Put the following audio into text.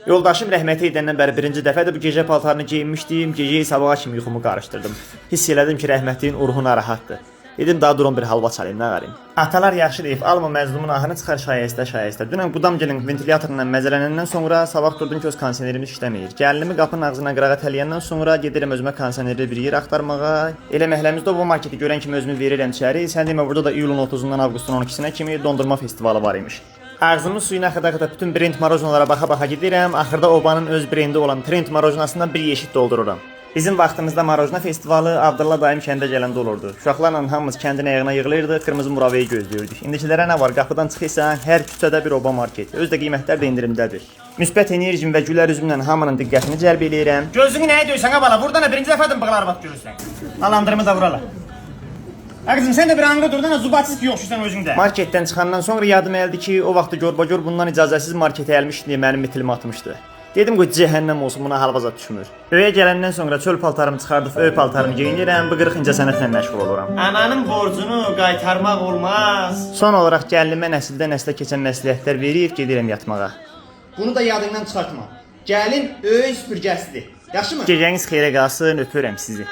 Yoldaşım rəhmətə edəndən bəri birinci dəfədir bu gecə paltarını geyinmişdim. Gecəyi sabaha kimi yuxumu qarışdırdım. Hiss elədim ki, rəhmətliyin ruhu narahatdır. Dedim daha durum bir halva çalayım, nə qarayım. Atalar yaxşı deyib, alma məzlumun ahını çıxar şayəstə. Dünən qudamgilin ventilyatorla məzələnəndən sonra sabah gördüm ki, öz kondisionerimiz işləmir. Gəlinimi qapının ağzına qırağa tələyəndən sonra gedirəm özümə kondisionerli bir yer axtarmağa. Elə məhəlləmizdə o marketi görən kimi özümü verirəm içəri. Sən demə burada da iyulun 30-undan avqustun 12-sinə kimi dondurma festivalı var imiş. Ağzımın suyuna xıda-xıda bütün brend marojnalara baxa-baxa gedirəm. Axırda obanın öz brendi olan Trend marojnasından bir yeşik doldururam. Bizim vaxtımızda marojna festivalı Abdullah dayım kəndə gələndə olurdu. Uşaqlarla hamımız kəndin ayağına yığılırdıq, qırmızı muraveyi gözləyirdik. İndikilərə nə var? Qapıdan çıxırsan, hər küçədə bir oba market. Öz də qiymətlər də endirimdədir. Müsbət enerjim və gülər üzümlə hamının diqqətini cəlb eləyirəm. Gözünü nəyə döysən ha bala? Burada nə birinci dəfədir bığlar vaxt görürsən. Alandırımı da vurala. Ağzım sən də bir anda durdun, zubatsız ki yoxşusan özündə. Marketdən çıxandan sonra yadım gəldi ki, o vaxt görbagör bundan icazəsiz marketə gəlmişdi deyə mənim mitilimi atmışdı. Dedim ki, cəhənnəm olsun, buna halvaza düşmür. Öyə gələndən sonra çöl paltarımı çıxardıb öy paltarımı geyinirəm, bu 40 incə sənətlə məşğul oluram. Ananın borcunu qaytarmaq olmaz. Son olaraq gəlinimə nəsildən nəslə keçən məsləhətlər verib gedirəm yatmağa. Bunu da yadından çıxartma. Gəlin öy süpürgəsidir. Yaxşımı? Gecəniz xeyrə qalsın, öpürəm sizi.